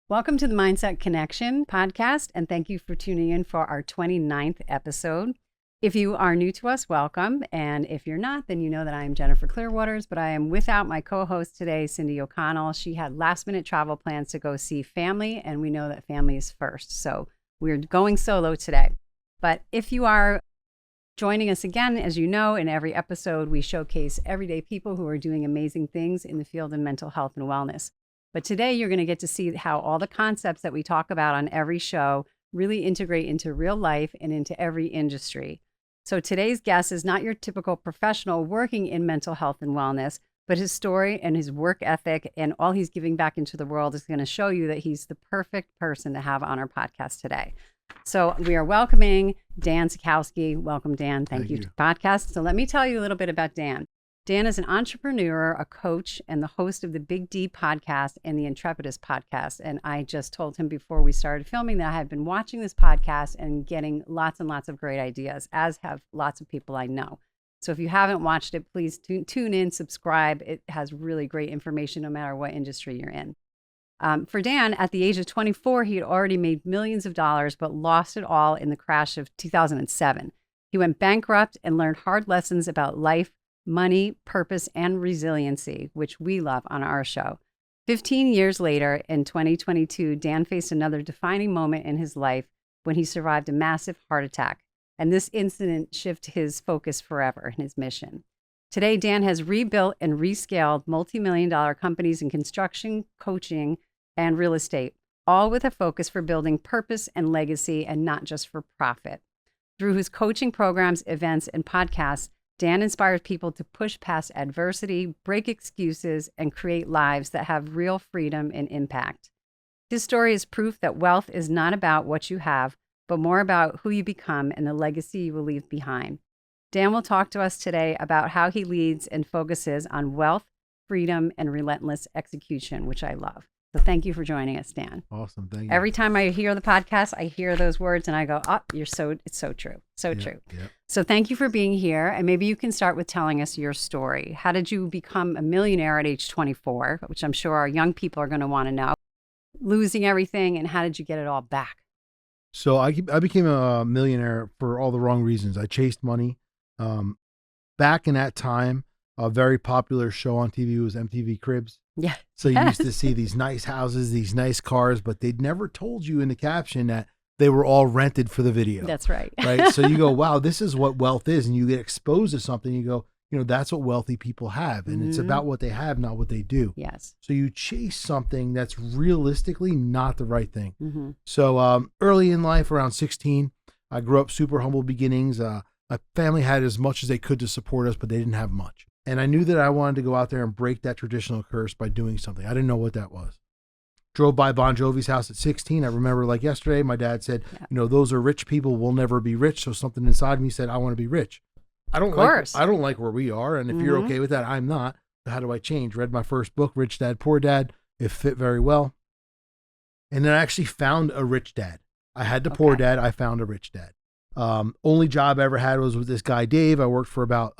Welcome to the Mindset Connection podcast, and thank you for tuning in for our 29th episode. If you are new to us, welcome. And if you're not, then you know that I am Jennifer Clearwaters, but I am without my co-host today, Cindy O'Connell. She had last-minute travel plans to go see family, and we know that family is first. So we're going solo today. But if you are joining us again, as you know, in every episode, we showcase everyday people who are doing amazing things in the field of mental health and wellness. But today you're going to get to see how all the concepts that we talk about on every show really integrate into real life and into every industry. So today's guest is not your typical professional working in mental health and wellness, but his story and his work ethic and all he's giving back into the world is going to show you that he's the perfect person to have on our podcast today. So we are welcoming Dan Sachkowsky. Welcome, Dan. Thank you to the podcast. So let me tell you a little bit about Dan. Dan is an entrepreneur, a coach, and the host of the Big D podcast and the Intredidus Podcast. And I just told him before we started filming that I have been watching this podcast and getting lots and lots of great ideas, as have lots of people I know. So if you haven't watched it, please tune in, subscribe. It has really great information no matter what industry you're in. For Dan, at the age of 24, he had already made millions of dollars, but lost it all in the crash of 2007. He went bankrupt and learned hard lessons about life, money, purpose, and resiliency, which we love on our show. 15 years later, in 2022, Dan faced another defining moment in his life when he survived a massive heart attack. And this incident shifted his focus forever and his mission. Today, Dan has rebuilt and rescaled multi-million-dollar companies in construction, coaching, and real estate, all with a focus for building purpose and legacy and not just for profit. Through his coaching programs, events, and podcasts, Dan inspires people to push past adversity, break excuses, and create lives that have real freedom and impact. His story is proof that wealth is not about what you have, but more about who you become and the legacy you will leave behind. Dan will talk to us today about how he leads and focuses on wealth, freedom, and relentless execution, which I love. So thank you for joining us, Dan. Awesome. Thank you. Every time I hear the podcast, I hear those words and I go, oh, it's so true. So true. Yeah. So thank you for being here. And maybe you can start with telling us your story. How did you become a millionaire at age 24, which I'm sure our young people are going to want to know, losing everything, and how did you get it all back? So I became a millionaire for all the wrong reasons. I chased money. Back in that time, a very popular show on TV was MTV Cribs. Yeah. So you used to see these nice houses, these nice cars, but they'd never told you in the caption that they were all rented for the video. That's right. Right. So you go, wow, this is what wealth is. And you get exposed to something. You go, that's what wealthy people have. And it's about what they have, not what they do. Yes. So you chase something that's realistically not the right thing. Mm-hmm. So early in life, around 16, I grew up super humble beginnings. My family had as much as they could to support us, but they didn't have much. And I knew that I wanted to go out there and break that traditional curse by doing something. I didn't know what that was. Drove by Bon Jovi's house at 16. I remember like yesterday, my dad said, those are rich people, will never be rich. So something inside me said, I want to be rich. I don't like where we are. And if you're okay with that, I'm not. How do I change? Read my first book, Rich Dad, Poor Dad. It fit very well. And then I actually found a rich dad. I had the poor dad. I found a rich dad. Only job I ever had was with this guy, Dave. I worked for about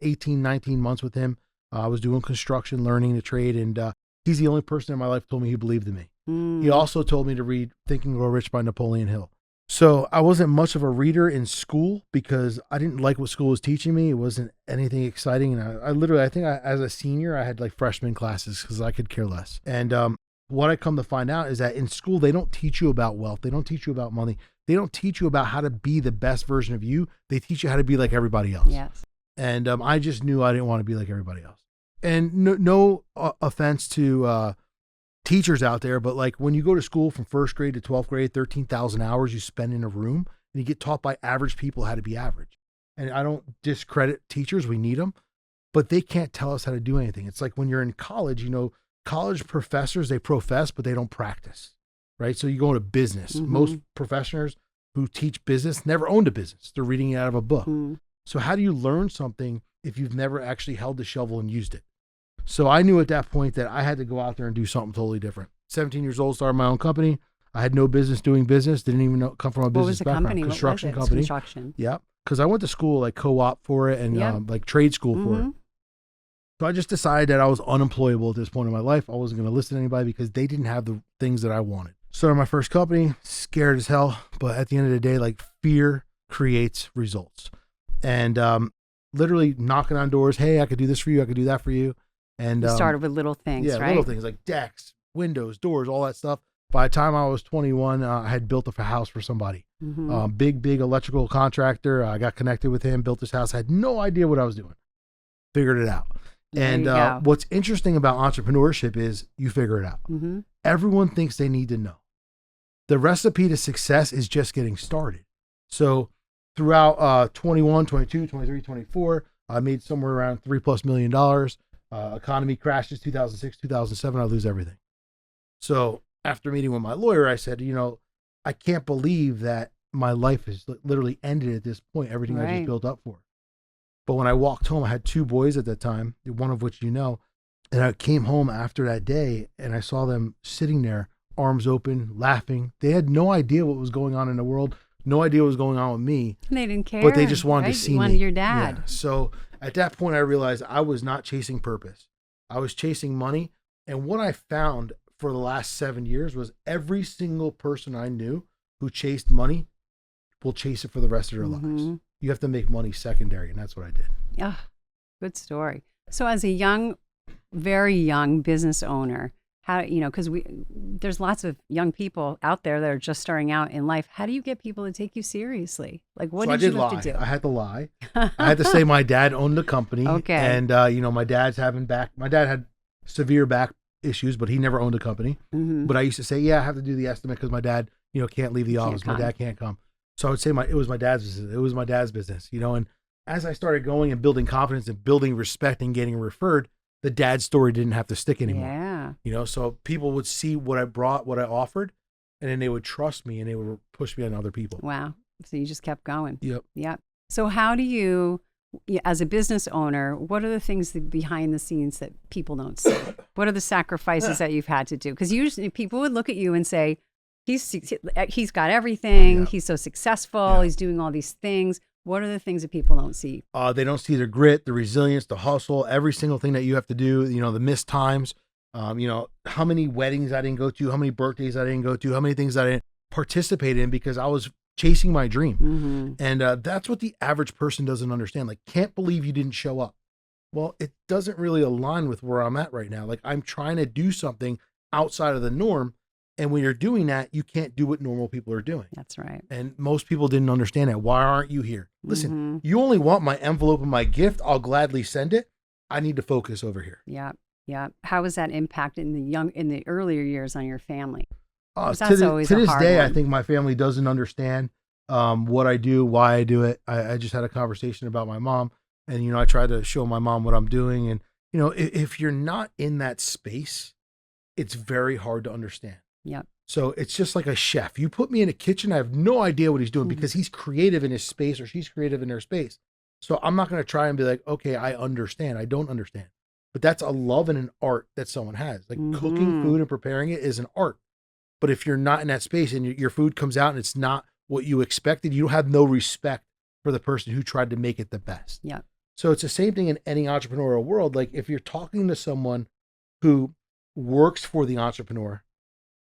18, 19 months with him. I was doing construction, learning the trade. And he's the only person in my life who told me he believed in me. He also told me to read Think and Grow Rich by Napoleon Hill. So I wasn't much of a reader in school because I didn't like what school was teaching me. It wasn't anything exciting. And I think as a senior, I had like freshman classes because I could care less. And what I come to find out is that in school, they don't teach you about wealth. They don't teach you about money. They don't teach you about how to be the best version of you. They teach you how to be like everybody else. Yes. And I just knew I didn't want to be like everybody else. And no offense to teachers out there, but like when you go to school from first grade to 12th grade, 13,000 hours you spend in a room and you get taught by average people how to be average. And I don't discredit teachers. We need them, but they can't tell us how to do anything. It's like when you're in college, college professors, they profess, but they don't practice. Right. So you go into business. Most professors who teach business never owned a business. They're reading it out of a book. So how do you learn something if you've never actually held the shovel and used it? So I knew at that point that I had to go out there and do something totally different. 17 years old, started my own company. I had no business doing business. Didn't even come from a business background. Company? Construction what was it? company. Construction. Yeah. Because I went to school like co-op for it and like trade school for it. So I just decided that I was unemployable at this point in my life. I wasn't going to listen to anybody because they didn't have the things that I wanted. Started my first company, scared as hell. But at the end of the day, like, fear creates results. And literally knocking on doors. Hey, I could do this for you. I could do that for you. And You started with little things, yeah, right? little things like decks, windows, doors, all that stuff. By the time I was 21, I had built a house for somebody. Big electrical contractor. I got connected with him, built this house. I had no idea what I was doing. Figured it out. And what's interesting about entrepreneurship is you figure it out. Everyone thinks they need to know. The recipe to success is just getting started. So throughout 21, 22, 23, 24, I made somewhere around $3+ million. Economy crashes 2006, 2007, I lose everything. So after meeting with my lawyer, I said, I can't believe that my life has literally ended at this point, everything I just built up for. But when I walked home, I had 2 boys at that time, one of which and I came home after that day and I saw them sitting there, arms open, laughing. They had no idea what was going on in the world, no idea what was going on with me. And they didn't care. But they just wanted to see me. Your dad. Yeah. So at that point, I realized I was not chasing purpose. I was chasing money. And what I found for the last 7 years was every single person I knew who chased money will chase it for the rest of their lives. You have to make money secondary, and that's what I did. Yeah, good story. So as a very young business owner, how, because there's lots of young people out there that are just starting out in life. How do you get people to take you seriously? Like, what did you have to do? I had to lie. I had to say my dad owned the company. Okay. And, my dad had severe back issues, but he never owned a company. But I used to say, yeah, I have to do the estimate because my dad, can't leave the office. My dad can't come. So I would say it was my dad's business. It was my dad's business, and as I started going and building confidence and building respect and getting referred, the dad story didn't have to stick anymore. Yeah. So people would see what I brought, what I offered, and then they would trust me and they would push me on other people. Wow. So you just kept going. Yep. So how do you, as a business owner, what are the things behind the scenes that people don't see? What are the sacrifices that you've had to do? Because usually people would look at you and say, he's got everything. Yeah. He's so successful. Yeah. He's doing all these things. What are the things that people don't see? They don't see the grit, the resilience, the hustle, every single thing that you have to do, the missed times, how many weddings I didn't go to, how many birthdays I didn't go to, how many things I didn't participate in because I was chasing my dream. And that's what the average person doesn't understand. Like, can't believe you didn't show up. Well, it doesn't really align with where I'm at right now. Like, I'm trying to do something outside of the norm. And when you're doing that, you can't do what normal people are doing. That's right. And most people didn't understand that. Why aren't you here? Listen, you only want my envelope and my gift. I'll gladly send it. I need to focus over here. Yeah. How has that impacted in the earlier years on your family? To this day, I think my family doesn't understand what I do, why I do it. I just had a conversation about my mom, and I try to show my mom what I'm doing. And if you're not in that space, it's very hard to understand. Yep. So it's just like a chef. You put me in a kitchen, I have no idea what he's doing because he's creative in his space or she's creative in their space. So I'm not going to try and be like, okay, I understand. I don't understand. But that's a love and an art that someone has. Like cooking food and preparing it is an art. But if you're not in that space and your food comes out and it's not what you expected, you have no respect for the person who tried to make it the best. Yeah. So it's the same thing in any entrepreneurial world. Like if you're talking to someone who works for the entrepreneur,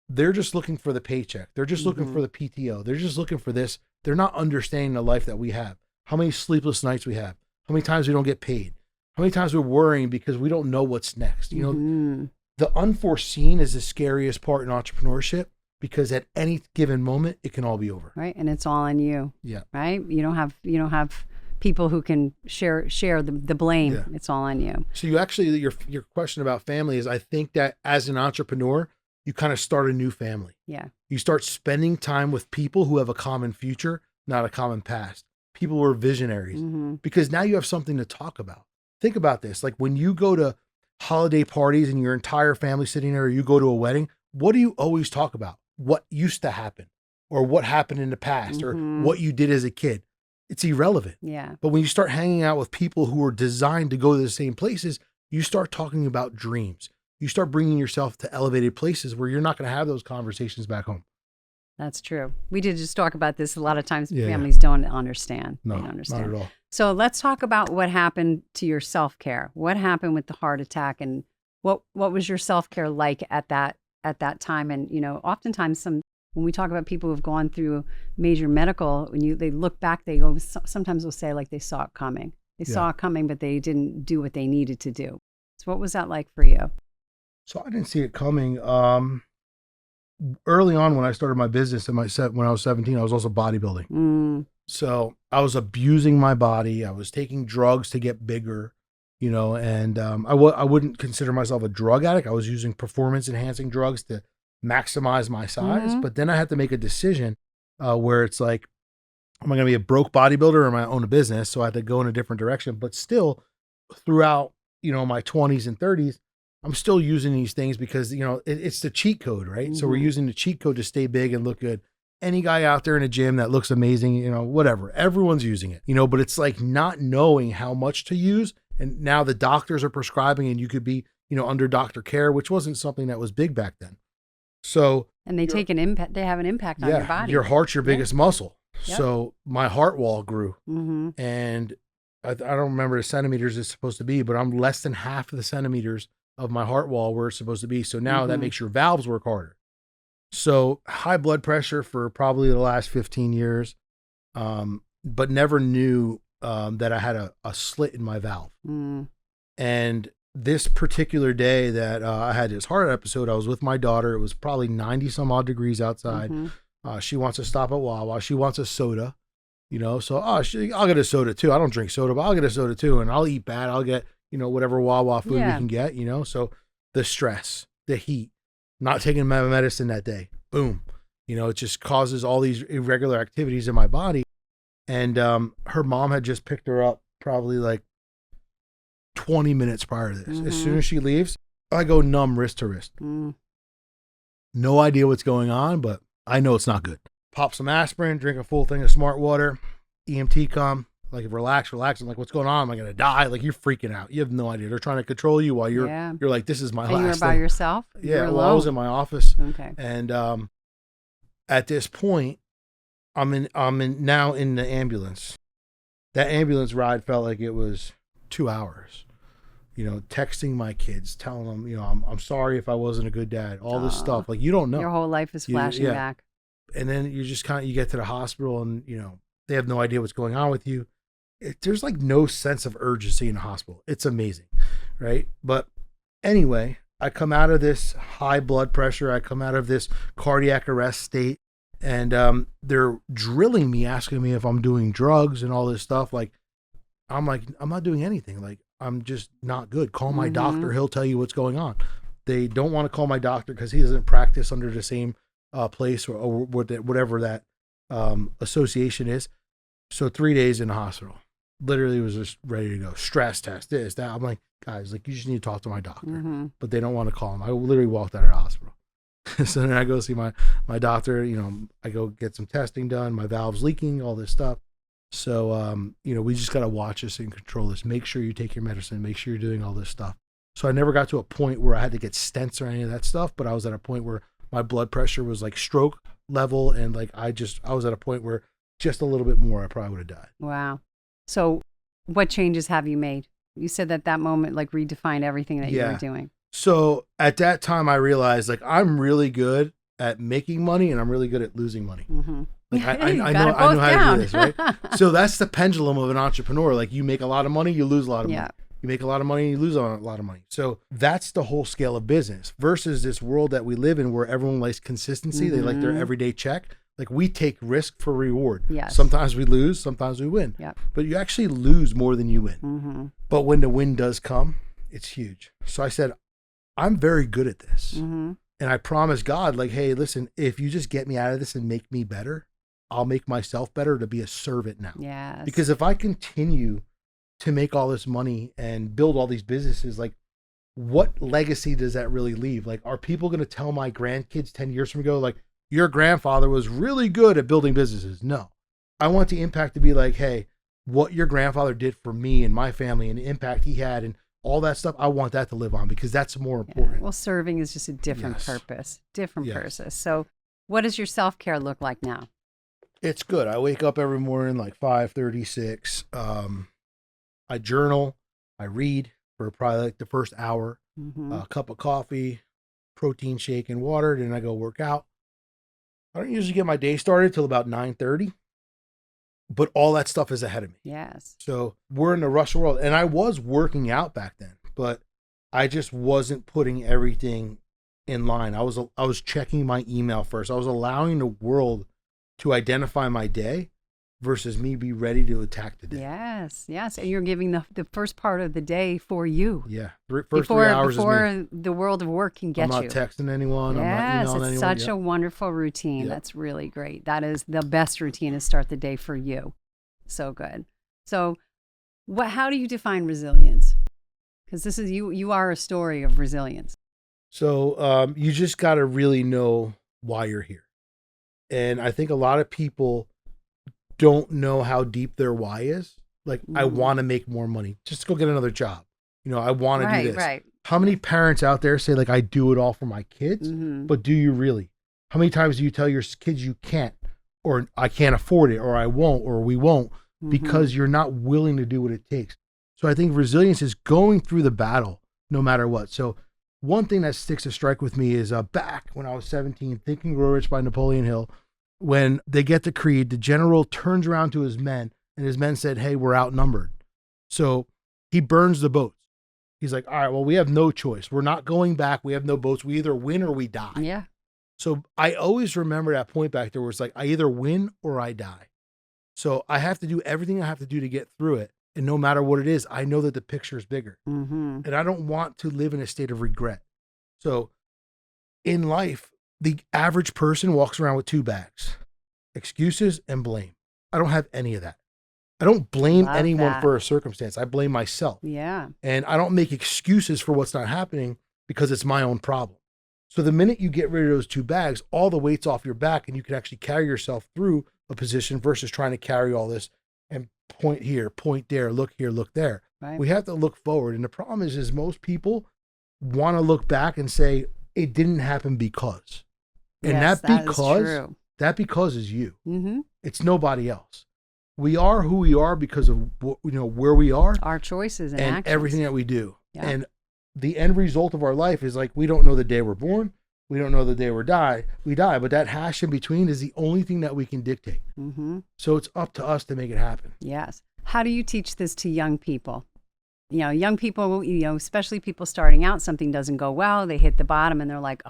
they're just looking for the paycheck. They're just looking for the PTO. They're just looking for this. They're not understanding the life that we have. How many sleepless nights we have. How many times we don't get paid. How many times we're worrying because we don't know what's next. The unforeseen is the scariest part in entrepreneurship because at any given moment, it can all be over. Right. And it's all on you. Yeah. Right. You don't have people who can share the blame. Yeah. It's all on you. So you actually, your question about family is, I think that as an entrepreneur, you kind of start a new family. Yeah. You start spending time with people who have a common future, not a common past. People who are visionaries because now you have something to talk about. Think about this. Like when you go to holiday parties and your entire family sitting there, or you go to a wedding, what do you always talk about? What used to happen or what happened in the past or what you did as a kid. It's irrelevant. Yeah. But when you start hanging out with people who are designed to go to the same places, you start talking about dreams. You start bringing yourself to elevated places where you're not going to have those conversations back home. That's true. We did just talk about this. A lot of times Yeah. families don't understand. No, They don't understand. not at all. So let's talk about what happened to your self-care. What happened with the heart attack, and what was your self-care like at that time? And, oftentimes when we talk about people who've gone through major medical, they look back, they go, sometimes will say like they saw it coming. They saw it coming, but they didn't do what they needed to do. So what was that like for you? So I didn't see it coming. Early on when I started my business when I was 17, I was also bodybuilding. So I was abusing my body. I was taking drugs to get bigger, and I wouldn't consider myself a drug addict. I was using performance enhancing drugs to maximize my size. But then I had to make a decision where it's like, am I going to be a broke bodybuilder or am I own a business? So I had to go in a different direction. But still, throughout, my 20s and 30s, I'm still using these things because, it's the cheat code, right? So we're using the cheat code to stay big and look good. Any guy out there in a gym that looks amazing, whatever, everyone's using it, but it's like not knowing how much to use. And now the doctors are prescribing and you could be, under doctor care, which wasn't something that was big back then. So, and they take an impact, they have an impact on your body. Your heart's your biggest muscle. Yep. So my heart wall grew and I don't remember the centimeters it's supposed to be, but I'm less than half of the centimeters of my heart wall where it's supposed to be. So now that makes your valves work harder. So high blood pressure for probably the last 15 years, but never knew that I had a slit in my valve. And this particular day that I had this heart episode, I was with my daughter. It was probably 90 some odd degrees outside. She wants to stop at Wawa. She wants a soda, so I'll get a soda too. I don't drink soda, but I'll get a soda too. And I'll eat bad. I'll get, whatever Wawa food we can get, so the stress, the heat, not taking my medicine that day, boom, it just causes all these irregular activities in my body. And her mom had just picked her up probably like 20 minutes prior to this. As soon as she leaves, I go numb wrist to wrist. No idea what's going on, but I know it's not good. Pop some aspirin, drink a full thing of smart water, EMT come, like relax. I'm like, what's going on? Am I going to die? Like, you're freaking out. You have no idea. They're trying to control you while you're like, this is my last thing. You were by yourself? Yeah, well, I was in my office. Okay. And at this point, I'm now in the ambulance. That ambulance ride felt like it was 2 hours. Texting my kids, telling them, I'm sorry if I wasn't a good dad. All this stuff, like, you don't know. Your whole life is flashing back. And then you just you get to the hospital and, they have no idea what's going on with you. There's like no sense of urgency in the hospital. It's amazing. Right. But anyway, I come out of this high blood pressure. I come out of this cardiac arrest state and they're drilling me, asking me if I'm doing drugs and all this stuff. I'm not doing anything. Like, I'm just not good. Call my doctor. He'll tell you what's going on. They don't want to call my doctor because he doesn't practice under the same place or whatever that association is. So 3 days in the hospital, literally was just ready to go. Stress test, this, that. I'm like, guys, like, you just need to talk to my doctor, but they don't want to call him. I literally walked out of the hospital. So then I go see my doctor, I go get some testing done. My valve's leaking, all this stuff. So, we just got to watch this and control this. Make sure you take your medicine. Make sure you're doing all this stuff. So I never got to a point where I had to get stents or any of that stuff, but I was at a point where my blood pressure was like stroke level. And like, I was at a point where just a little bit more, I probably would have died. Wow. So what changes have you made? You said that moment, like, redefined everything that you were doing. So at that time I realized, like, I'm really good at making money and I'm really good at losing money. Like, I know how to do this, right? So that's the pendulum of an entrepreneur. Like, you make a lot of money, you lose a lot of money. You make a lot of money, you lose a lot of money. So that's the whole scale of business versus this world that we live in where everyone likes consistency. They like their everyday check. Like, we take risk for reward. Yes. Sometimes we lose, sometimes we win. But you actually lose more than you win. But when the win does come, it's huge. So I said, I'm very good at this. And I promised God, like, hey, listen, if you just get me out of this and make me better, I'll make myself better to be a servant now. Yes. Because if I continue to make all this money and build all these businesses, like, what legacy does that really leave? Like, are people going to tell my grandkids 10 years from ago, like, your grandfather was really good at building businesses? No. I want the impact to be like, hey, what your grandfather did for me and my family and the impact he had and all that stuff, I want that to live on because that's more important. Well, serving is just a different purpose, different purpose. So What does your self-care look like now? It's good. I wake up every morning like 5:36. I journal. I read for probably like the first hour. A cup of coffee, protein shake, and water. Then I go work out. I don't usually get my day started till about 9:30, but all that stuff is ahead of me. Yes. So we're in a rush world, and I was working out back then, but I just wasn't putting everything in line. I was checking my email first. I was allowing the world to identify my day versus me be ready to attack the day. Yes, yes. And you're giving the first part of the day for you. Yeah. First 3 hours before is me. the world of work can get you. I'm not texting anyone. Yes, I'm not emailing anyone. it's such a wonderful routine. That's really great. That is the best routine to start the day for you. So good. So how do you define resilience? Because this is you are a story of resilience. So you just got to really know why you're here. And I think a lot of people don't know how deep their why is. Like, I want to make more money. Just go get another job. I want to do this. Right. How many parents out there say, like, I do it all for my kids? But do you really? How many times do you tell your kids you can't, or I can't afford it, or I won't, or we won't, because you're not willing to do what it takes? So I think resilience is going through the battle no matter what. So one thing that sticks a strike with me is back when I was 17, Think and Grow Rich by Napoleon Hill. When they get the creed, the general turns around to his men, and his men said, hey, we're outnumbered. So he burns the boats. He's like, all right, well, we have no choice. We're not going back. We have no boats. We either win or we die. Yeah. So I always remember that point back there where it's like, I either win or I die. So I have to do everything I have to do to get through it. And no matter what it is, I know that the picture is bigger. And I don't want to live in a state of regret. So in life, the average person walks around with 2 bags, excuses and blame. I don't have any of that. I don't blame anyone for a circumstance. I blame myself. Yeah. And I don't make excuses for what's not happening because it's my own problem. So the minute you get rid of those 2 bags, all the weight's off your back and you can actually carry yourself through a position versus trying to carry all this and point here, point there, look here, look there. Right. We have to look forward. And the problem is most people want to look back and say, it didn't happen because. And yes, that because is you. It's nobody else. We are who we are because of where we are, our choices and actions. Everything that we do. Yeah. And the end result of our life is like, we don't know the day we're born. We don't know the day we die, but that hash in between is the only thing that we can dictate. So it's up to us to make it happen. Yes. How do you teach this to young people? Young people, especially people starting out, something doesn't go well, they hit the bottom and they're like,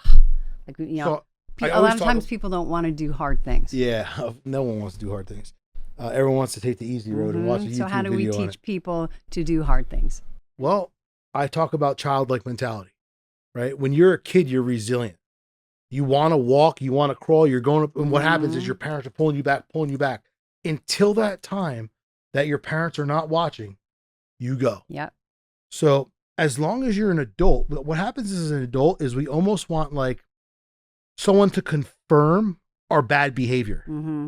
so a lot of times people don't want to do hard things. Yeah, no one wants to do hard things. Everyone wants to take the easy road and watch a YouTube video. So how do we teach people to do hard things? Well, I talk about childlike mentality, right? When you're a kid, you're resilient. You want to walk, you want to crawl, you're going up. And what happens is your parents are pulling you back. Until that time that your parents are not watching, you go. Yeah. So as long as you're an adult, what happens as an adult is we almost want like someone to confirm our bad behavior.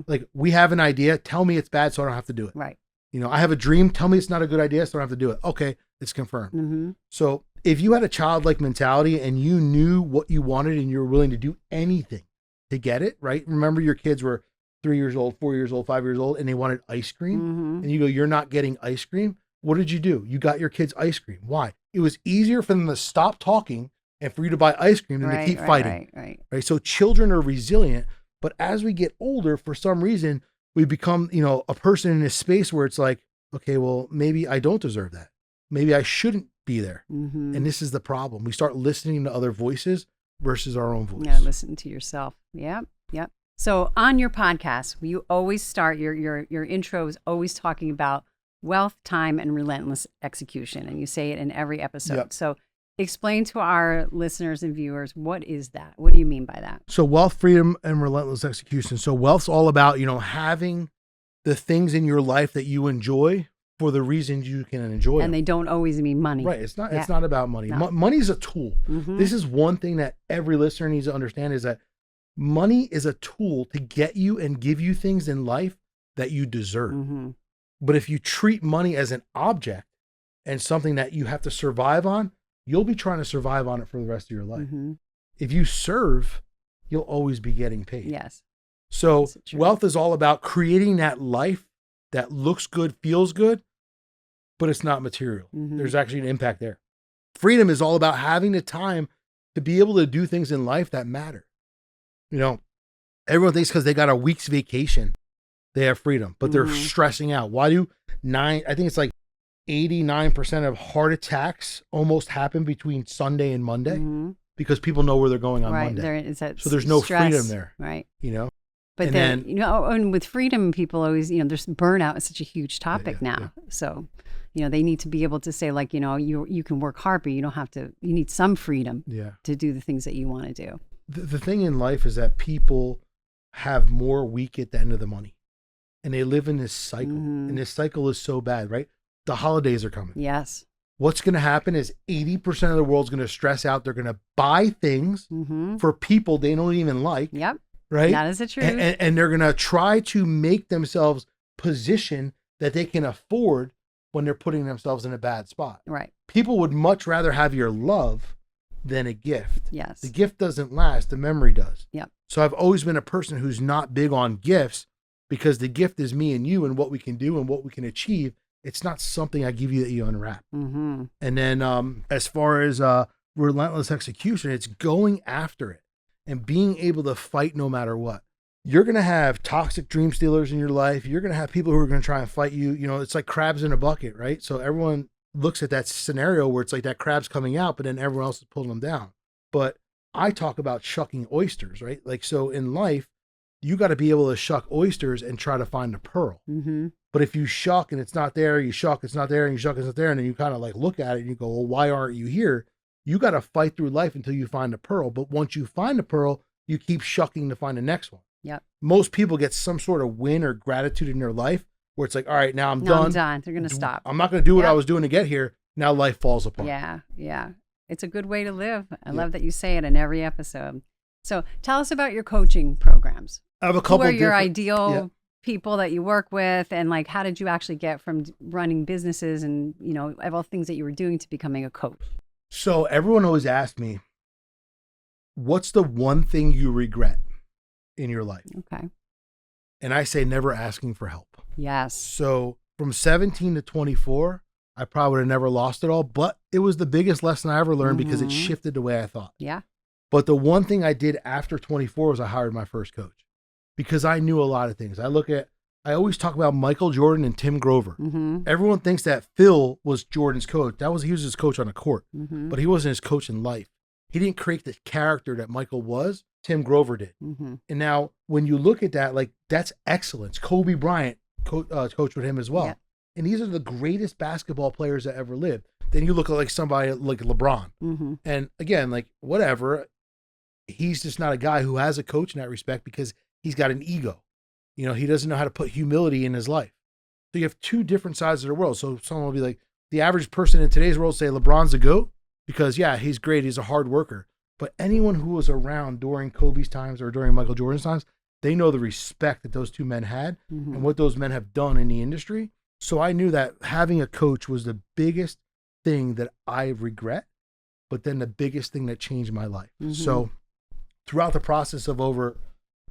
Like, we have an idea, tell me it's bad so I don't have to do it. Right. I have a dream, tell me it's not a good idea so I don't have to do it. Okay, it's confirmed. So if you had a childlike mentality and you knew what you wanted and you were willing to do anything to get it, right? Remember, your kids were 3 years old, 4 years old, 5 years old, and they wanted ice cream. And you go, you're not getting ice cream. What did you do? You got your kids ice cream. Why? It was easier for them to stop talking and for you to buy ice cream than to keep fighting. Right. So children are resilient, but as we get older, for some reason, we become, a person in this space where it's like, okay, well, maybe I don't deserve that. Maybe I shouldn't be there. And this is the problem. We start listening to other voices versus our own voice. Yeah, listen to yourself. Yep. So on your podcast, you always start your intro is always talking about wealth, time, and relentless execution. And you say it in every episode. Yep. So explain to our listeners and viewers, what is that? What do you mean by that? So wealth, freedom, and relentless execution. So wealth's all about, having the things in your life that you enjoy for the reasons you can enjoy them. And they don't always mean money. Right. It's not about money. No. Money's a tool. This is one thing that every listener needs to understand, is that money is a tool to get you and give you things in life that you deserve. But if you treat money as an object and something that you have to survive on, you'll be trying to survive on it for the rest of your life. If you serve, you'll always be getting paid. Yes. So That's true. wealth is all about creating that life that looks good, feels good, but it's not material. Mhm. There's actually an impact there. Freedom is all about having the time to be able to do things in life that matter. You know, everyone thinks because they got a week's vacation, they have freedom, but they're Mhm. stressing out. Why do I think it's like 89% of heart attacks almost happen between Sunday and Monday Mhm. because people know where they're going on Right. Monday. There is that So there's no stress, freedom there. right? You know? But And then, then- and with freedom, people always, there's burnout is such a huge topic yeah, now. So, they need to be able to say like, you can work hard, but you don't have to, you need some freedom Yeah. to do the things that you want to do. The thing in life is that people have more week at the end of the money and they live in this cycle. Mhm. And this cycle is so bad, right? The holidays are coming. Yes. What's going to happen is 80% of the world's going to stress out. They're going to buy things Mm-hmm. for people they don't even like. Yep. Right. That is the truth. And they're going to try to make themselves position that they can afford when they're putting themselves in a bad spot. Right. People would much rather have your love than a gift. Yes. The gift doesn't last, the memory does. Yep. So I've always been a person who's not big on gifts because the gift is me and you and what we can do and what we can achieve. It's not something I give you that you unwrap. Mm-hmm. And then as far as relentless execution, it's going after it and being able to fight no matter what. You're going to have toxic dream stealers in your life. You're going to have people who are going to try and fight you. You know, it's like crabs in a bucket, right? So everyone looks at that scenario where it's like that crab's coming out, but then everyone else is pulling them down. But I talk about shucking oysters, right? Like, so in life, you got to be able to shuck oysters and try to find a pearl. Mm-hmm. But if you shuck and it's not there, you shuck, it's not there, and you shuck, it's not there, and then you kind of like look at it and you go, well, why aren't you here? You got to fight through life until you find a pearl. But once you find a pearl, you keep shucking to find the next one. Yep. Most people get some sort of win or gratitude in their life where it's like, all right, now I'm No, done. I'm done. They're going to stop. I'm not going to do what Yep. I was doing to get here. Now life falls apart. Yeah. Yeah. It's a good way to live. I Yeah. love that you say it in every episode. So tell us about your coaching programs. I have a couple Who are your different- ideal yeah. people that you work with, and like how did you actually get from running businesses and of all things that you were doing to becoming a coach? So everyone always asks me, what's the one thing you regret in your life? Okay. And I say never asking for help. Yes. So from 17 to 24, I probably would have never lost it all, but it was the biggest lesson I ever learned because it Mhm. shifted the way I thought. Yeah. But the one thing I did after 24 was I hired my first coach because I knew a lot of things. I always talk about Michael Jordan and Tim Grover. Mm-hmm. Everyone thinks that Phil was Jordan's coach. He was his coach on the court, Mm-hmm. but he wasn't his coach in life. He didn't create the character that Michael was. Tim Grover did. Mm-hmm. And now when you look at that, like that's excellence. Kobe Bryant coached with him as well. Yeah. And these are the greatest basketball players that ever lived. Then you look at like somebody like LeBron. Mm-hmm. And again, like whatever, he's just not a guy who has a coach in that respect because he's got an ego. You know, he doesn't know how to put humility in his life. So you have two different sides of the world. So someone will be like, the average person in today's world say LeBron's the GOAT because yeah, he's great. He's a hard worker. But anyone who was around during Kobe's times or during Michael Jordan's times, they know the respect that those two men had Mm-hmm. and what those men have done in the industry. So I knew that having a coach was the biggest thing that I regret, but then the biggest thing that changed my life. Mhm. So throughout the process of over,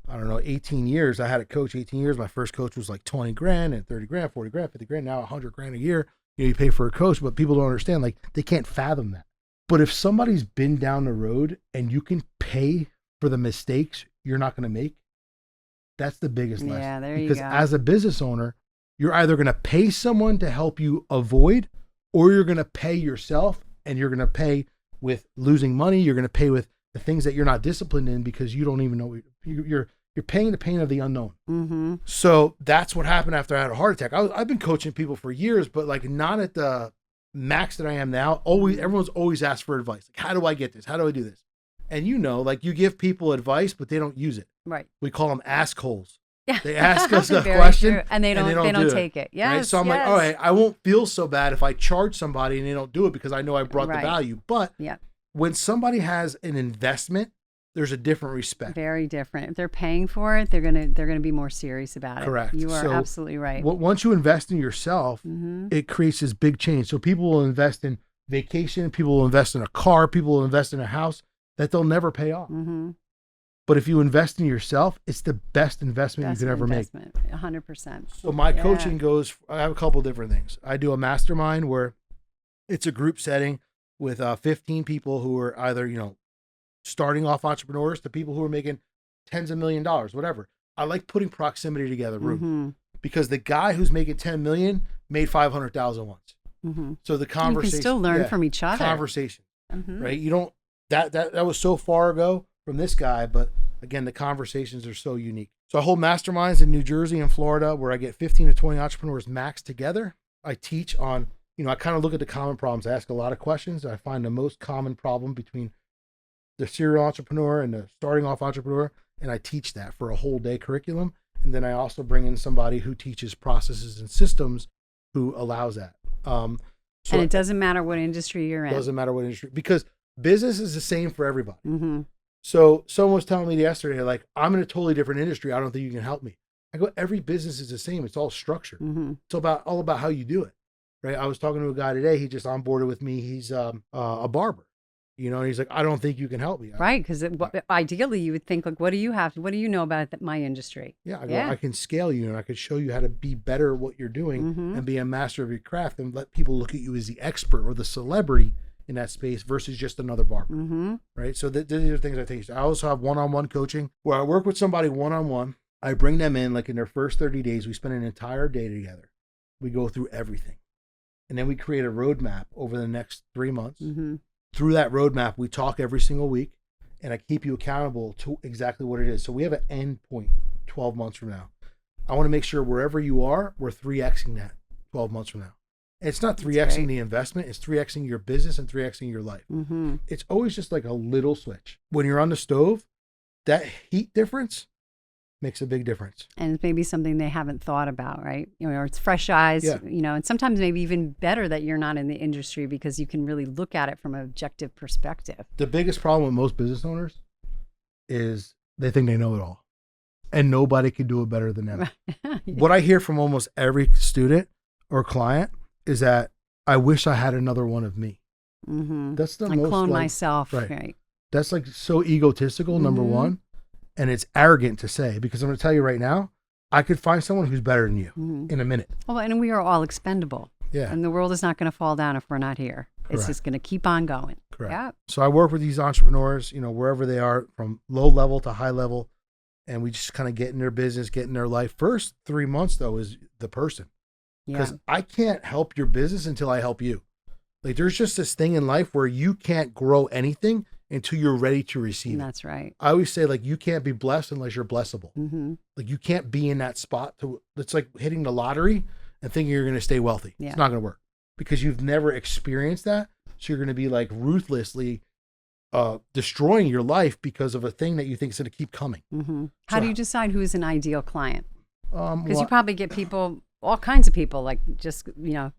18 years, I had a coach 18 years. My first coach was like 20 grand and 30 grand, 40 grand, 50 grand, now 100 grand a year. You pay for a coach, but people don't understand, like they can't fathom that. But if somebody's been down the road and you can pay for the mistakes you're not going to make, that's the biggest lesson. Yeah, there you because go. as a business owner, you're either going to pay someone to help you avoid, or you're going to pay yourself, and you're going to pay with losing money. You're going to pay with the things that you're not disciplined in because you don't even know you're paying the pain of the unknown. Mm-hmm. So that's what happened after I had a heart attack. I've been coaching people for years, but like not at the max that I am now. Everyone's always asked for advice. Like, how do I get this? How do I do this? And like you give people advice, but they don't use it. Right. We call them assholes. Yeah. They ask us a Very question true. And they don't do take it. Yes. Right? So I'm like, yes. all right, I won't feel so bad if I charge somebody and they don't do it because I know I brought Right. the value. But Yeah. when somebody has an investment, there's a different respect. Very different. If they're paying for it, they're gonna be more serious about it. Correct. You are So absolutely right. Once you invest in yourself, Mm-hmm. it creates this big change. So people will invest in vacation, people will invest in a car, people will invest in a house that they'll never pay off. Mm-hmm. But if you invest in yourself, it's the best investment you can ever make. 100%. So my coaching goes, I have a couple different things. I do a mastermind where it's a group setting with 15 people who are either, starting off entrepreneurs to people who are making tens of $millions, whatever. I like putting proximity together because the guy who's making 10 million made 500,000 once. So the conversation, you can still learn from each other. Conversation, right? You don't, that was so far ago from this guy, but again, the conversations are so unique. So I hold masterminds in New Jersey and Florida where I get 15 to 20 entrepreneurs max together. I teach on, I kind of look at the common problems. I ask a lot of questions. I find the most common problem between the serial entrepreneur and the starting off entrepreneur, and I teach that for a whole day curriculum. And then I also bring in somebody who teaches processes and systems who allows that. And it doesn't matter what industry you're in. Doesn't matter what industry, because business is the same for everybody. So someone was telling me yesterday, like, I'm in a totally different industry. I don't think you can help me. I go, every business is the same. It's all structured. It's all about how you do it, right? I was talking to a guy today. He just onboarded with me. He's a barber, and he's like, I don't think you can help me. Right, because ideally you would think, like, what do you know about my industry? Yeah, I go, I can scale you and I can show you how to be better at what you're doing and be a master of your craft and let people look at you as the expert or the celebrity in that space versus just another barber, right? So these are things I teach. I also have one-on-one coaching where I work with somebody one-on-one. I bring them in, like in their first 30 days, we spend an entire day together. We go through everything. And then we create a roadmap over the next 3 months. Through that roadmap, we talk every single week, and I keep you accountable to exactly what it is. So we have an end point 12 months from now. I want to make sure wherever you are, we're 3Xing that 12 months from now. It's not 3Xing the investment. It's 3Xing your business and 3Xing your life. It's always just like a little switch. When you're on the stove, that heat difference makes a big difference. And it's maybe something they haven't thought about, right? Or it's fresh eyes, and sometimes maybe even better that you're not in the industry because you can really look at it from an objective perspective. The biggest problem with most business owners is they think they know it all and nobody can do it better than them. What I hear from almost every student or client is that I wish I had another one of me. That's the most clone myself. Right. That's like so egotistical, number one. And it's arrogant to say, because I'm going to tell you right now, I could find someone who's better than you in a minute. Well, and we are all expendable. Yeah. And the world is not going to fall down if we're not here. It's just going to keep on going. Correct. Yeah. So I work with these entrepreneurs, wherever they are, from low level to high level. And we just kind of get in their business, get in their life. First 3 months, though, is the person. Because I can't help your business until I help you. Like, there's just this thing in life where you can't grow anything until you're ready to receive it. That's right. I always say, like, you can't be blessed unless you're blessable. Like, you can't be in that spot it's like hitting the lottery and thinking you're going to stay wealthy. It's not going to work because you've never experienced that. So you're going to be like ruthlessly destroying your life because of a thing that you think is going to keep coming. How do you decide who's an ideal client? Because you Well, probably get people, all kinds of people, like just,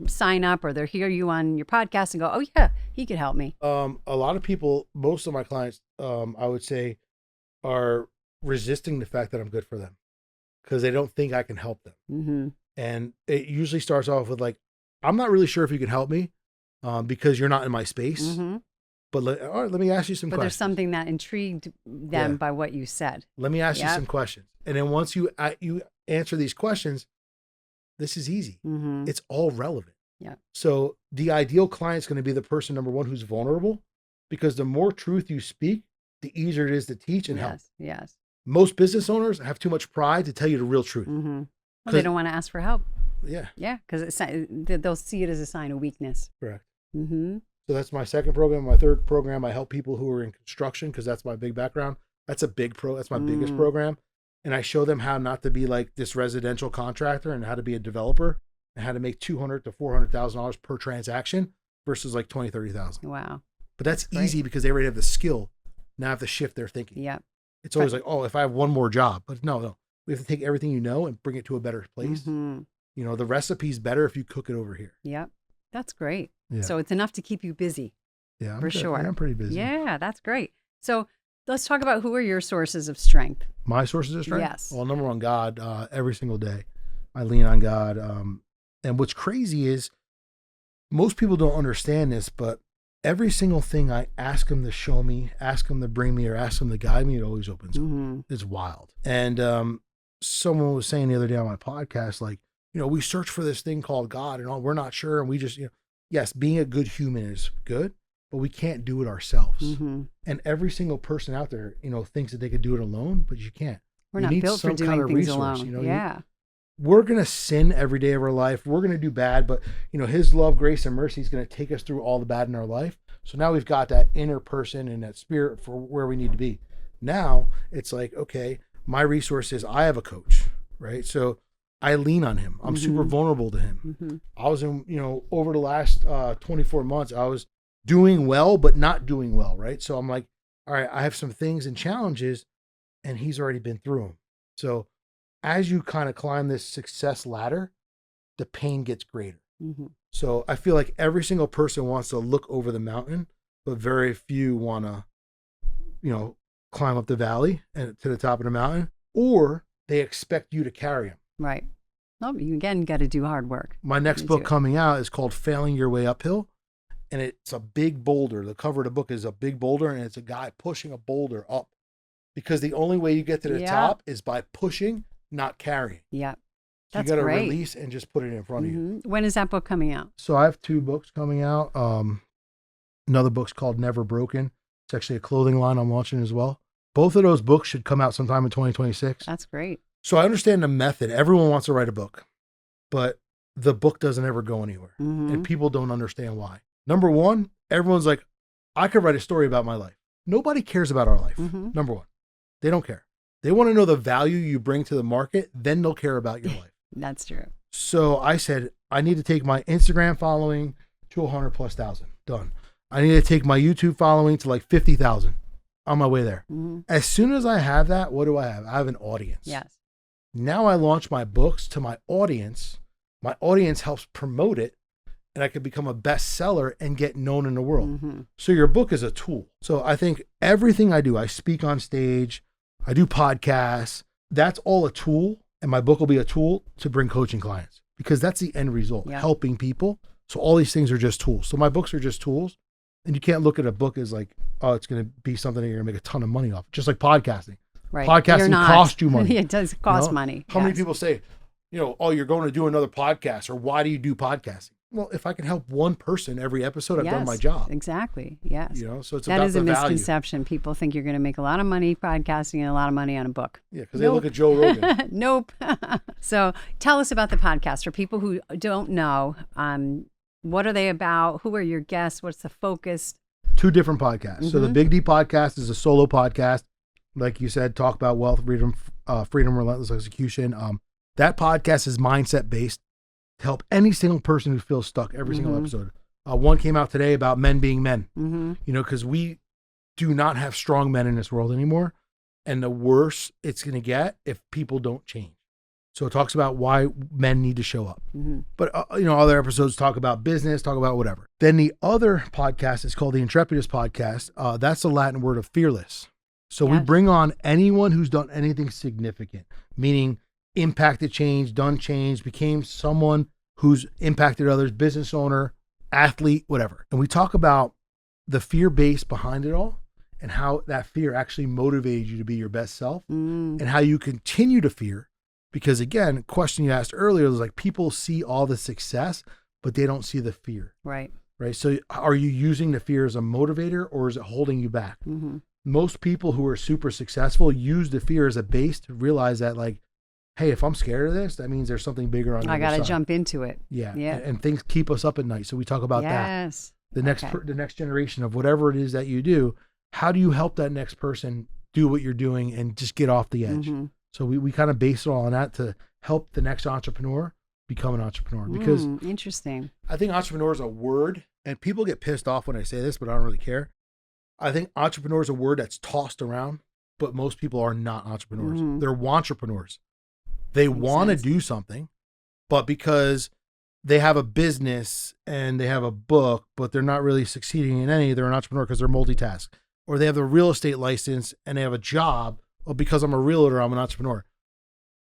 sign up or they hear you on your podcast and go, oh yeah, he could help me. a lot of people, most of my clients, I would say, are resisting the fact that I'm good for them because they don't think I can help them. And it usually starts off with like, I'm not really sure if you can help me because you're not in my space. But all right, let me ask you some But questions. there's something that intrigued them by what you said. Let me ask you some questions. And then once you answer these questions, this is easy. It's all relevant. Yeah. So the ideal client is going to be the person, number one, who's vulnerable, because the more truth you speak, the easier it is to teach and help. Yes. Most business owners have too much pride to tell you the real truth. Well, they don't want to ask for help. Yeah. Yeah, because they'll see it as a sign of weakness. Correct. So that's my second program. My third program, I help people who are in construction because that's my big background. That's my biggest program. And I show them how not to be like this residential contractor and how to be a developer and how to make $200,000 to $400,000 per transaction versus like $20,000, $30,000. Wow. But that's easy because they already have the skill. Now I have to shift their thinking. Yeah. It's always like, oh, if I have one more job, but no. We have to take everything you know and bring it to a better place. The recipe's better if you cook it over here. Yep. That's great. Yeah. So it's enough to keep you busy. Yeah, for sure. Yeah, I'm pretty busy. Yeah, that's great. So let's talk about who are your sources of strength. My sources of strength? Yes. Well, number one, God. Every single day, I lean on God. And what's crazy is most people don't understand this, but every single thing I ask him to show me, ask him to bring me, or ask him to guide me, it always opens up. It's wild. And someone was saying the other day on my podcast, like, we search for this thing called God and all, we're not sure. And we just, yes, being a good human is good, but we can't do it ourselves. And every single person out there, thinks that they could do it alone, but you can't. We're not built for doing things alone. We're going to sin every day of our life. We're going to do bad, but his love, grace, and mercy is going to take us through all the bad in our life. So now we've got that inner person and that spirit for where we need to be. Now it's like, okay, my resource is I have a coach, right? So I lean on him. I'm super vulnerable to him. I was in, over the last 24 months, I was doing well, but not doing well, right? So I'm like, all right, I have some things and challenges, and he's already been through them. So as you kind of climb this success ladder, the pain gets greater. So I feel like every single person wants to look over the mountain, but very few want to, climb up the valley and to the top of the mountain, or they expect you to carry them. Right. No, you again got to do hard work. My next book coming out is called Failing Your Way Uphill. And it's a big boulder. The cover of the book is a big boulder, and it's a guy pushing a boulder up, because the only way you get to the top is by pushing, not carrying. Yeah. That's you got to release and just put it in front of you. When is that book coming out? So I have 2 books coming out. Another book's called Never Broken. It's actually a clothing line I'm launching as well. Both of those books should come out sometime in 2026. That's great. So I understand the method. Everyone wants to write a book, but the book doesn't ever go anywhere. And people don't understand why. Number one, everyone's like, I could write a story about my life. Nobody cares about our life. Number one, they don't care. They want to know the value you bring to the market. Then they'll care about your life. That's true. So I said, I need to take my Instagram following to 100,000+. Done. I need to take my YouTube following to like 50,000. On my way there. As soon as I have that, what do I have? I have an audience. Yes. Now I launch my books to my audience. My audience helps promote it, and I could become a bestseller and get known in the world. So your book is a tool. So I think everything I do, I speak on stage, I do podcasts, that's all a tool. And my book will be a tool to bring coaching clients, because that's the end result, helping people. So all these things are just tools. So my books are just tools. And you can't look at a book as like, oh, it's going to be something that you're going to make a ton of money off. Just like podcasting. Right. Podcasting costs you money. It does cost money. How many people say, oh, you're going to do another podcast, or why do you do podcasting? Well, if I can help one person every episode, I've done my job. Exactly. Yes. So it's that about is the a value. misconception. People think you're going to make a lot of money podcasting and a lot of money on a book. Yeah, because they look at Joe Rogan. Nope. So tell us about the podcast for people who don't know. What are they about? Who are your guests? What's the focus? 2 different podcasts. So the Big D podcast is a solo podcast. Like you said, talk about wealth, freedom, relentless execution. That podcast is mindset based to help any single person who feels stuck every single episode. One came out today about men being men, because we do not have strong men in this world anymore. And the worse it's going to get if people don't change. So it talks about why men need to show up. But, other episodes talk about business, talk about whatever. Then the other podcast is called the Intredidus Podcast. That's the Latin word of fearless. So we bring on anyone who's done anything significant, meaning impacted change, done change, became someone who's impacted others, business owner, athlete, whatever. And we talk about the fear base behind it all and how that fear actually motivated you to be your best self and how you continue to fear. Because again, question you asked earlier was like, people see all the success, but they don't see the fear. Right. So are you using the fear as a motivator, or is it holding you back? Most people who are super successful use the fear as a base to realize that, like, hey, if I'm scared of this, that means there's something bigger on the other side. I got to jump into it. Yeah. And things keep us up at night. So we talk about that. The next generation of whatever it is that you do, how do you help that next person do what you're doing and just get off the edge? So we kind of base it all on that to help the next entrepreneur become an entrepreneur. Because interesting. I think entrepreneur is a word, and people get pissed off when I say this, but I don't really care. I think entrepreneur is a word that's tossed around, but most people are not entrepreneurs. They're wantrepreneurs. They want to do something, but because they have a business and they have a book, but they're not really succeeding in any, they're an entrepreneur because they're multitask. Or they have the real estate license and they have a job. Well, because I'm a realtor, I'm an entrepreneur.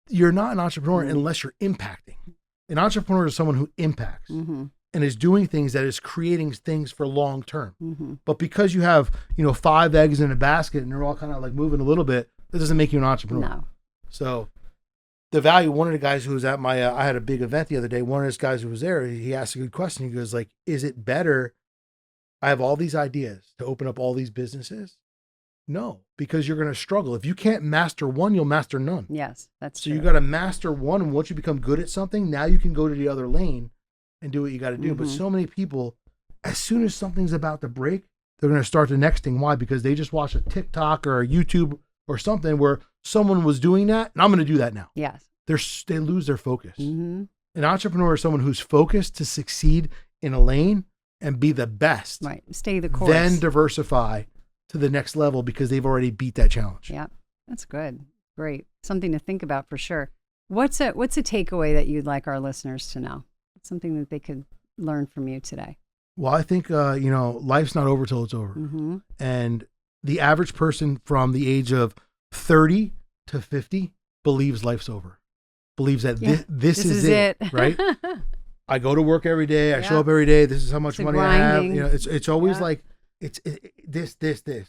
You're not an entrepreneur unless you're impacting. An entrepreneur is someone who impacts. and is doing things that is creating things for long term. Mm-hmm. But because you have, 5 eggs in a basket and they're all kind of like moving a little bit, that doesn't make you an entrepreneur. No. So the value, one of the guys who was at my, I had a big event the other day. One of those guys who was there, he asked a good question. He goes like, is it better? I have all these ideas to open up all these businesses. No, because you're going to struggle. If you can't master one, you'll master none. Yes, that's so true. you got to master one. And once you become good at something, now you can go to the other lane and do what you got to do. Mm-hmm. But so many people, as soon as something's about to break, they're going to start the next thing. Why? Because they just watch a TikTok or a YouTube or something where someone was doing that, and I'm going to do that now. Yes. They lose their focus. Mm-hmm. An entrepreneur is someone who's focused to succeed in a lane and be the best. Right. Stay the course. Then diversify to the next level because they've already beat that challenge. Yeah, that's good. Great. Something to think about for sure. What's a takeaway that you'd like our listeners to know? Something that they could learn from you today. Well, I think, life's not over till it's over. Mm-hmm. And the average person from the age of 30 to 50 believes life's over, believes that this is it, right? I go to work every day. I show up every day. This is how much money grinding. I have. It's always like, this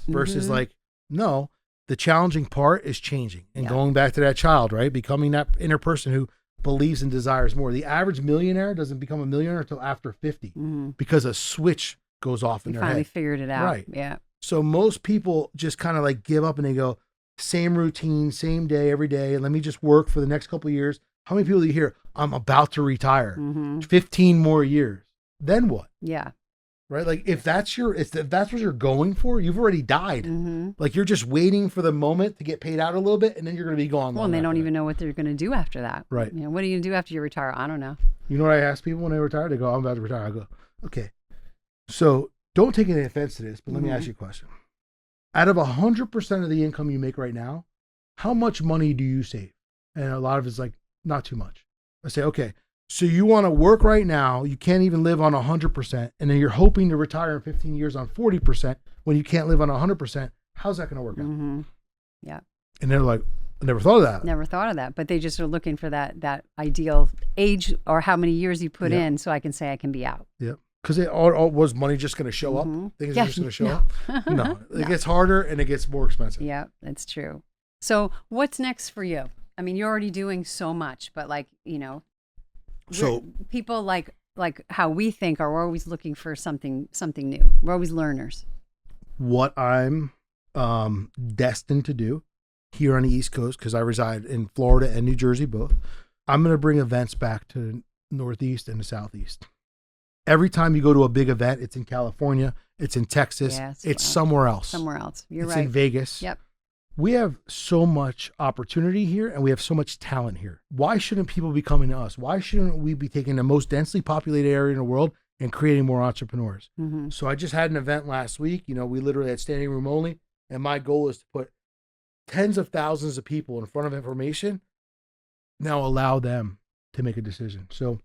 versus like, no, the challenging part is changing and going back to that child, right? Becoming that inner person who believes and desires more. The average millionaire doesn't become a millionaire until after 50 because a switch goes off in their head. Finally figured it out. Right. Yeah. So most people just kind of like give up and they go, same routine, same day, every day. Let me just work for the next couple of years. How many people do you hear? I'm about to retire. 15 more years. Then what? Yeah. Right? Like if that's what you're going for, you've already died. Like you're just waiting for the moment to get paid out a little bit and then you're going to be gone. Well, and they don't even know what they're going to do after that. Right. What are you going to do after you retire? I don't know. You know what I ask people when they retire? They go, I'm about to retire. I go, okay. So don't take any offense to this, but let me ask you a question. Out of 100% of the income you make right now, how much money do you save? And a lot of it's like, not too much. I say, okay, so you want to work right now. You can't even live on 100%. And then you're hoping to retire in 15 years on 40% when you can't live on 100%. How's that going to work out? Yeah. And they're like, I never thought of that. Never thought of that. But they just are looking for that ideal age or how many years you put in so I can say I can be out. Yep. Because was money just going to show up? Things are just going to show up? No. It gets harder and it gets more expensive. Yeah, that's true. So what's next for you? I mean, you're already doing so much, but like, so people like how we think are, we're always looking for something new. We're always learners. What I'm destined to do here on the East Coast, because I reside in Florida and New Jersey both, I'm going to bring events back to Northeast and the Southeast. Every time you go to a big event, it's in California, it's in Texas, it's somewhere else. Somewhere else. You're right. It's in Vegas. Yep. We have so much opportunity here and we have so much talent here. Why shouldn't people be coming to us? Why shouldn't we be taking the most densely populated area in the world and creating more entrepreneurs? So I just had an event last week. We literally had standing room only. And my goal is to put tens of thousands of people in front of information. Now allow them to make a decision. So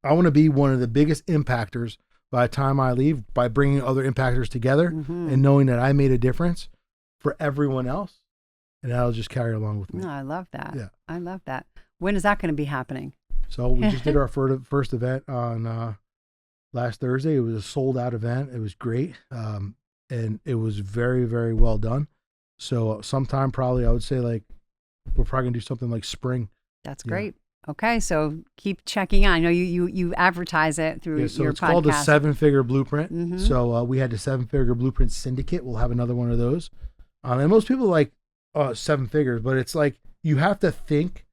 I want to be one of the biggest impactors by the time I leave by bringing other impactors together and knowing that I made a difference for everyone else, and that'll just carry along with me. No, I love that. Yeah. I love that. When is that going to be happening? So we just did our first event on last Thursday. It was a sold out event. It was great. And it was very, very well done. So sometime probably, I would say like, we're probably gonna do something like spring. That's great. Okay. So keep checking on. I know you advertise it through your podcast. It's called the 7-Figure Blueprint. So we had the 7-Figure Blueprint Syndicate. We'll have another one of those. And most people like 7 figures, but it's like you have to think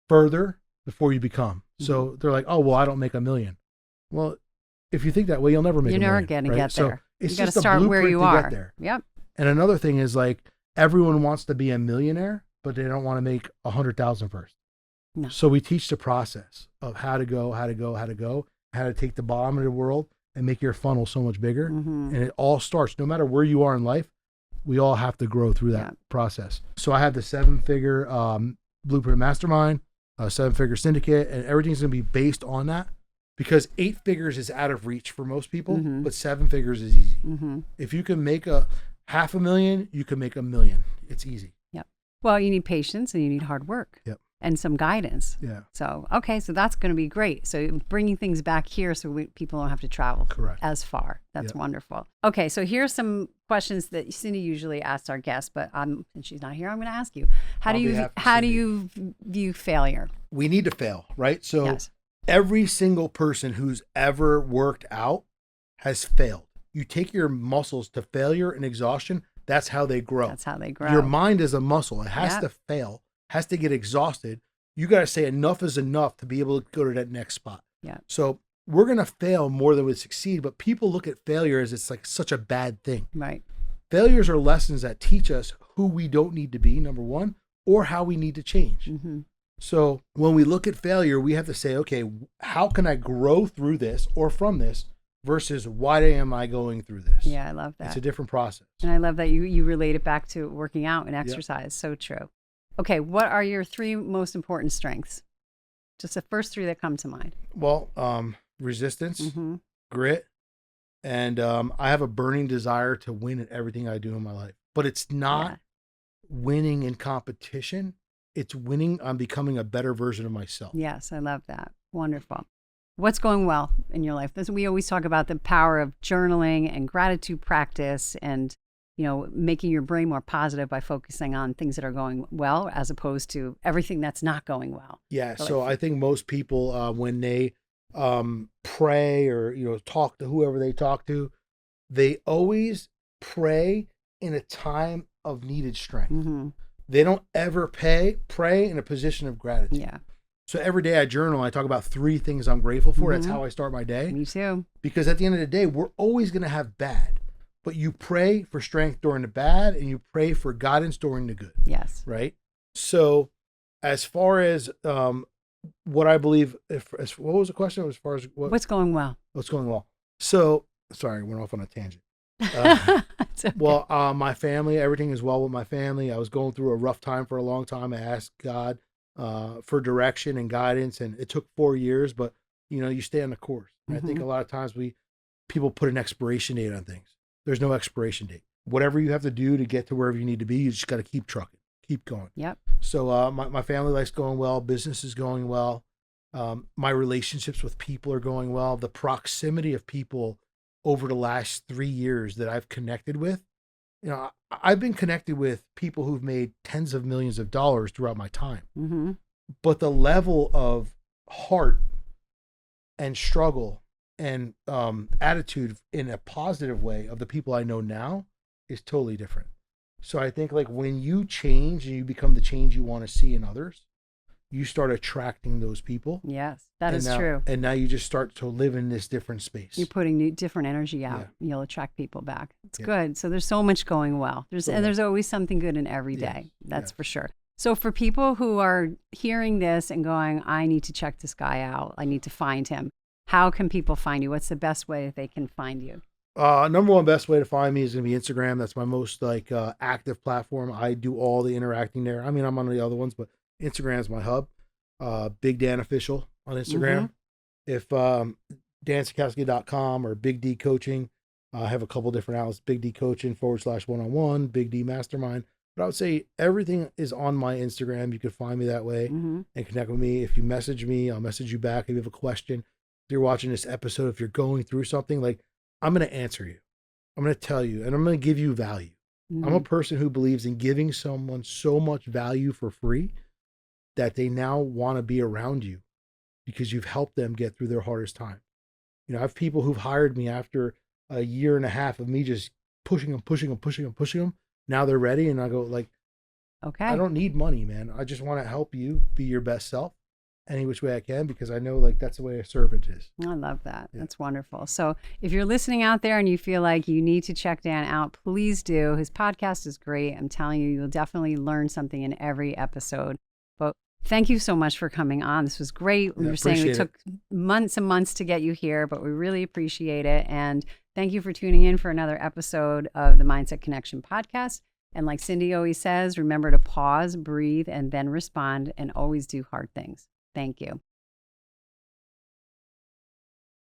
further before you become. So they're like, oh, well, I don't make $1 million. Well, if you think that way, you'll never make $1 million. You're never going to get there. So it's you got to just start where you are. Get there. Yep. And another thing is like everyone wants to be a millionaire, but they don't want to make 100,000 first. No. So we teach the process of how to take the bottom of the world and make your funnel so much bigger. And it all starts, no matter where you are in life, we all have to grow through that process. So I have the 7-Figure Blueprint Mastermind, 7-Figure Syndicate, and everything's going to be based on that because 8 figures is out of reach for most people, but 7 figures is easy. If you can make $500,000, you can make $1 million. It's easy. Yep. Well, you need patience and you need hard work. Yep. and some guidance. Yeah. So, okay, so that's going to be great. So bringing things back here so people don't have to travel Correct. as far. That's wonderful. Okay, so here's some questions that Cindy usually asks our guests, but and she's not here, I'm going to ask you. How do you view failure? We need to fail, right? So Yes. every single person who's ever worked out has failed. You take your muscles to failure and exhaustion, that's how they grow. That's how they grow. Your mind is a muscle. It has to fail, has to get exhausted. You got to say enough is enough to be able to go to that next spot. Yeah. So we're going to fail more than we succeed, but people look at failure as it's like such a bad thing. Right. Failures are lessons that teach us who we don't need to be, number one, or how we need to change. Mm-hmm. So when we look at failure, we have to say, okay, how can I grow through this or from this versus why am I going through this? Yeah, I love that. It's a different process. And I love that you relate it back to working out and exercise. So true. Okay, what are your 3 most important strengths? Just the first 3 that come to mind. Well, resistance, grit, and I have a burning desire to win at everything I do in my life. But it's not winning in competition. It's winning on becoming a better version of myself. Yes, I love that. Wonderful. What's going well in your life? We always talk about the power of journaling and gratitude practice and, making your brain more positive by focusing on things that are going well as opposed to everything that's not going well. Yeah. So I think most people, when they pray or, talk to whoever they talk to, they always pray in a time of needed strength. Mm-hmm. They don't ever pray in a position of gratitude. Yeah. So every day I journal, I talk about 3 things I'm grateful for. That's how I start my day. Me too. Because at the end of the day, we're always going to have bad, but you pray for strength during the bad and you pray for guidance during the good. Yes. Right. So as far as what I believe, what was the question as far as what's going well? What's going well? So sorry, I went off on a tangent. Okay. Well, my family, everything is well with my family. I was going through a rough time for a long time. I asked God for direction and guidance, and it took 4 years, but you stay on the course. And I think a lot of times people put an expiration date on things. There's no expiration date. Whatever you have to do to get to wherever you need to be, you just got to keep trucking, keep going. Yep. So my family life's going well. Business is going well. My relationships with people are going well. The proximity of people over the last 3 years that I've connected with, I've been connected with people who've made tens of millions of dollars throughout my time. Mm-hmm. But the level of heart and struggle and attitude in a positive way of the people I know now is totally different. So I think like when you change and you become the change you want to see in others, you start attracting those people. Yes, that is true. And now you just start to live in this different space. You're putting different energy out. Yeah. You'll attract people back. It's good. So there's so much going well. There's always something good in every day. That's for sure. So for people who are hearing this and going, I need to check this guy out, I need to find him, how can people find you? What's the best way that they can find you? Number one best way to find me is going to be Instagram. That's my most active platform. I do all the interacting there. I mean, I'm on the other ones, but Instagram is my hub. Big Dan Official on Instagram. If dansachkowsky.com or Big D Coaching, I have a couple different outlets. Big D Coaching /1-on-1, Big D Mastermind. But I would say everything is on my Instagram. You can find me that way and connect with me. If you message me, I'll message you back. If you have a question, if you're watching this episode, if you're going through something, like I'm going to answer you. I'm going to tell you, and I'm going to give you value. I'm a person who believes in giving someone so much value for free that they now want to be around you because you've helped them get through their hardest time. I have people who've hired me after a year and a half of me just pushing them. Now they're ready. And I go like, okay, I don't need money, man. I just want to help you be your best self any which way I can, because I know like that's the way a servant is. I love that. Yeah. That's wonderful. So if you're listening out there and you feel like you need to check Dan out, please do. His podcast is great. I'm telling you, you'll definitely learn something in every episode. But thank you so much for coming on. This was great. We were saying we took months and months to get you here, but we really appreciate it. And thank you for tuning in for another episode of the Mindset Connection podcast. And like Cindy always says, remember to pause, breathe, and then respond, and always do hard things. Thank you.